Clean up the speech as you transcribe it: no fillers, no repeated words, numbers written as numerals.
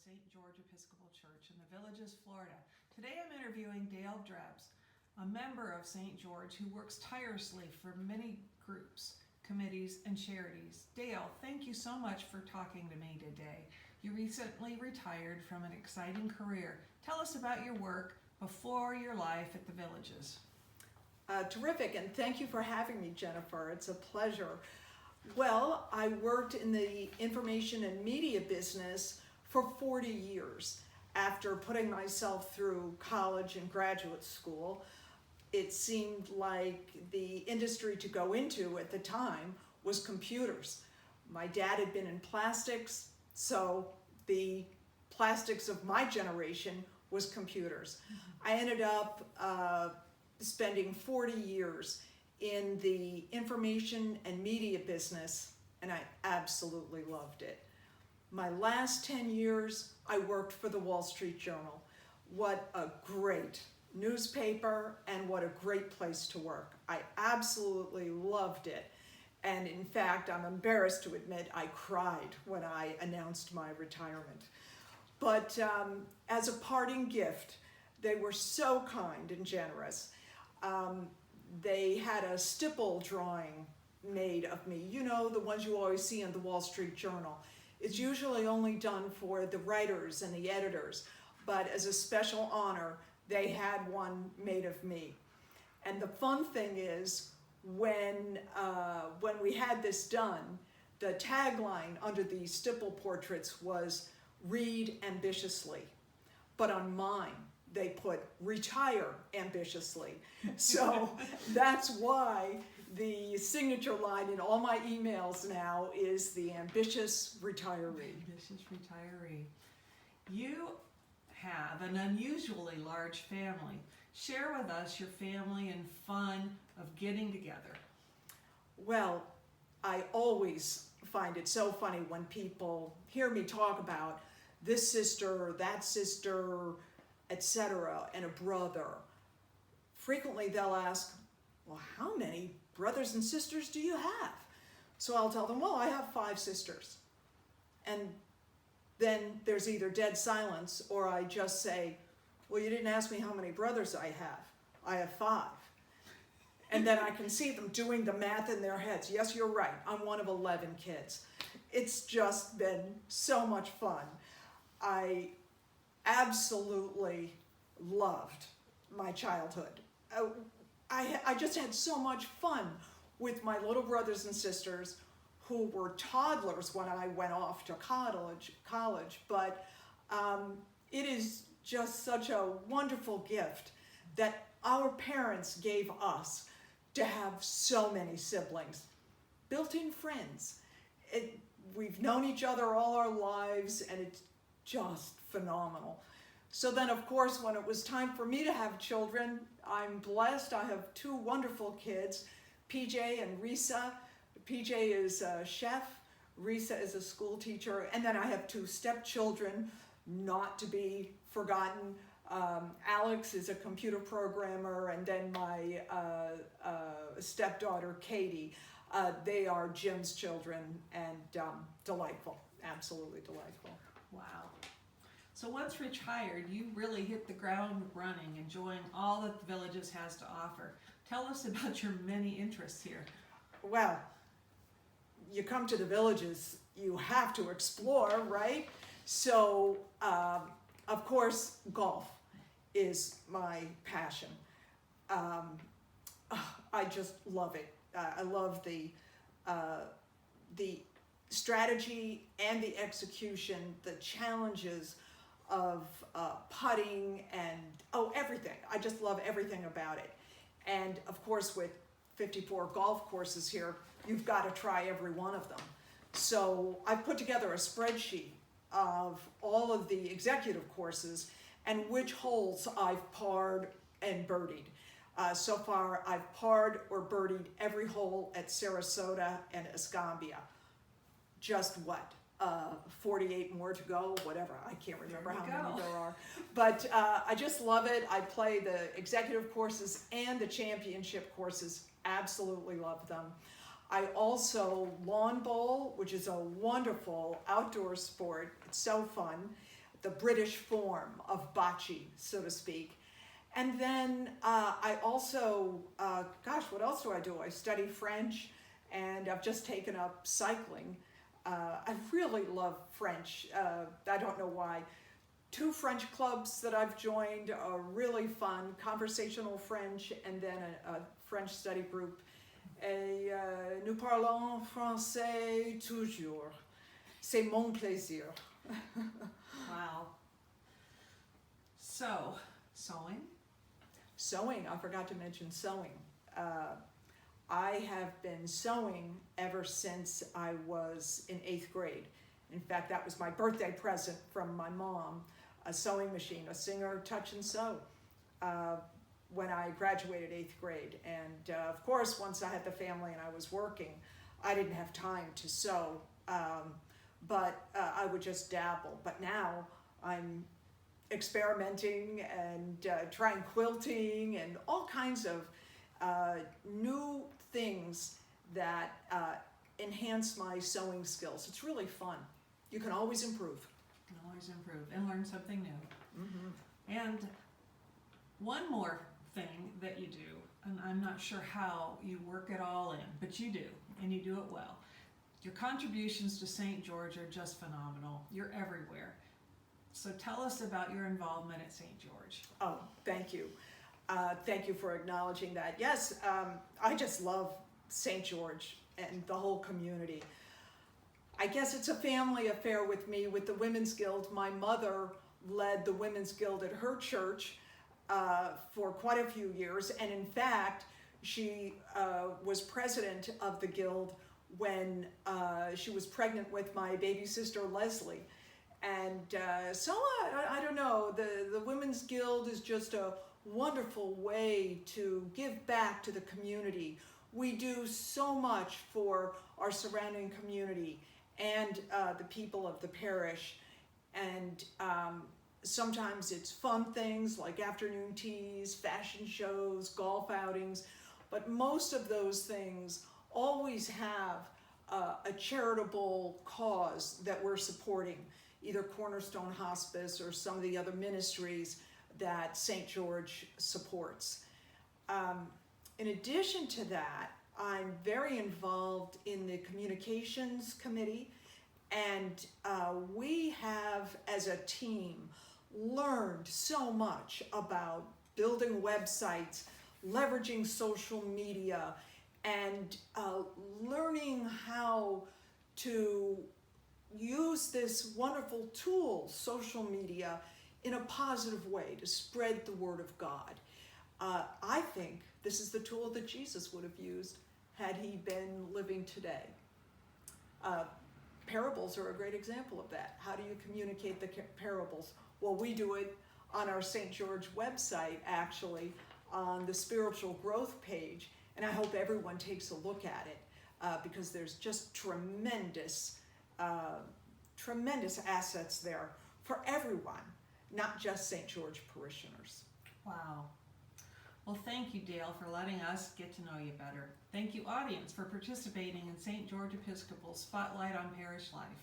St. George Episcopal Church in the Villages, Florida. Today I'm interviewing Dale Dreps, a member of St. George who works tirelessly for many groups, committees, and charities. Dale, thank you so much for talking to me today. You recently retired from an exciting career. Tell us about your work before your life at the Villages. Terrific, and thank you for having me, Jennifer. It's a pleasure. Well, I worked in the information and media business for 40 years. After putting myself through college and graduate school, it seemed like the industry to go into at the time was computers. My dad had been in plastics, so the plastics of my generation was computers. I ended up spending 40 years in the information and media business, and I absolutely loved it. My last 10 years, I worked for the Wall Street Journal. What a great newspaper and what a great place to work. I absolutely loved it. And in fact, I'm embarrassed to admit I cried when I announced my retirement. But as a parting gift, they were so kind and generous. They had a stipple drawing made of me. You know, the ones you always see in the Wall Street Journal. It's usually only done for the writers and the editors, but as a special honor, they had one made of me. And the fun thing is, when we had this done, the tagline under the stipple portraits was, "Read ambitiously." But on mine, they put "retire ambitiously." So that's why the signature line in all my emails now is the ambitious retiree. Ambitious retiree. You have an unusually large family. Share with us your family and fun of getting together. Well, I always find it so funny when people hear me talk about this sister, that sister, etc., and a brother. Frequently they'll ask, well, how many brothers and sisters do you have? So I'll tell them, well, I have 5 sisters. And then there's either dead silence or I just say, well, you didn't ask me how many brothers I have. I have 5. And then I can see them doing the math in their heads. Yes, you're right. I'm one of 11 kids. It's just been so much fun. I absolutely loved my childhood. I just had so much fun with my little brothers and sisters who were toddlers when I went off to college. But it is just such a wonderful gift that our parents gave us to have so many siblings, built-in friends. We've known each other all our lives, and it's just phenomenal. So then, of course, when it was time for me to have children, I'm blessed. I have 2 wonderful kids, PJ and Risa. PJ is a chef, Risa is a school teacher, and then I have 2 stepchildren, not to be forgotten. Alex is a computer programmer, and then my stepdaughter, Katie. They are Jim's children, and delightful, absolutely delightful. Wow. So once retired, you really hit the ground running, enjoying all that the Villages has to offer. Tell us about your many interests here. Well, you come to the Villages, you have to explore, right? So, of course, golf is my passion. I just love it. I love the strategy and the execution, the challenges of putting and everything. I just love everything about it. And of course, with 54 golf courses here, you've got to try every one of them. So I've put together a spreadsheet of all of the executive courses and which holes I've parred and birdied. So far, I've parred or birdied every hole at Sarasota and Escambia. Just what? 48 more to go, whatever. I can't remember how many there are. But I just love it. I play the executive courses and the championship courses. Absolutely love them. I also lawn bowl, which is a wonderful outdoor sport. It's so fun. the British form of bocce, so to speak. And then I also, what else do? I study French, and I've just taken up cycling. I really love French. I don't know why. 2 French clubs that I've joined are really fun, conversational French, and then a French study group. Nous parlons français toujours. C'est mon plaisir. Wow. So, sewing? Sewing, I forgot to mention sewing. I have been sewing ever since I was in 8th grade. In fact, that was my birthday present from my mom, a sewing machine, a Singer Touch and Sew, when I graduated 8th grade. And of course, once I had the family and I was working, I didn't have time to sew, but I would just dabble. But now I'm experimenting and trying quilting and all kinds of new things that enhance my sewing skills. It's really fun. You can always improve. You can always improve and learn something new. Mm-hmm. And one more thing that you do, and I'm not sure how you work it all in, but you do, and you do it well. Your contributions to St. George are just phenomenal. You're everywhere. So tell us about your involvement at St. George. Oh, thank you. Thank you for acknowledging that. Yes, I just love St. George and the whole community. I guess it's a family affair with me, with the Women's Guild. My mother led the Women's Guild at her church for quite a few years. And in fact, she was president of the Guild when she was pregnant with my baby sister, Leslie. And so I don't know, the Women's Guild is just a wonderful way to give back to the community. We do so much for our surrounding community and the people of the parish. And sometimes it's fun things like afternoon teas, fashion shows, golf outings, but most of those things always have a charitable cause that we're supporting, either Cornerstone Hospice or some of the other ministries that St. George supports. In addition to that, I'm very involved in the communications committee, and we have, as a team, learned so much about building websites, leveraging social media, and learning how to use this wonderful tool, social media, in a positive way to spread the word of God. I think this is the tool that Jesus would have used had he been living today. Parables are a great example of that. How do you communicate the parables? Well, we do it on our St. George website, actually, on the spiritual growth page, and I hope everyone takes a look at it because there's just tremendous assets there for everyone, not just St. George parishioners. Wow. Well, thank you, Dale, for letting us get to know you better. Thank you, audience, for participating in St. George Episcopal Spotlight on Parish Life.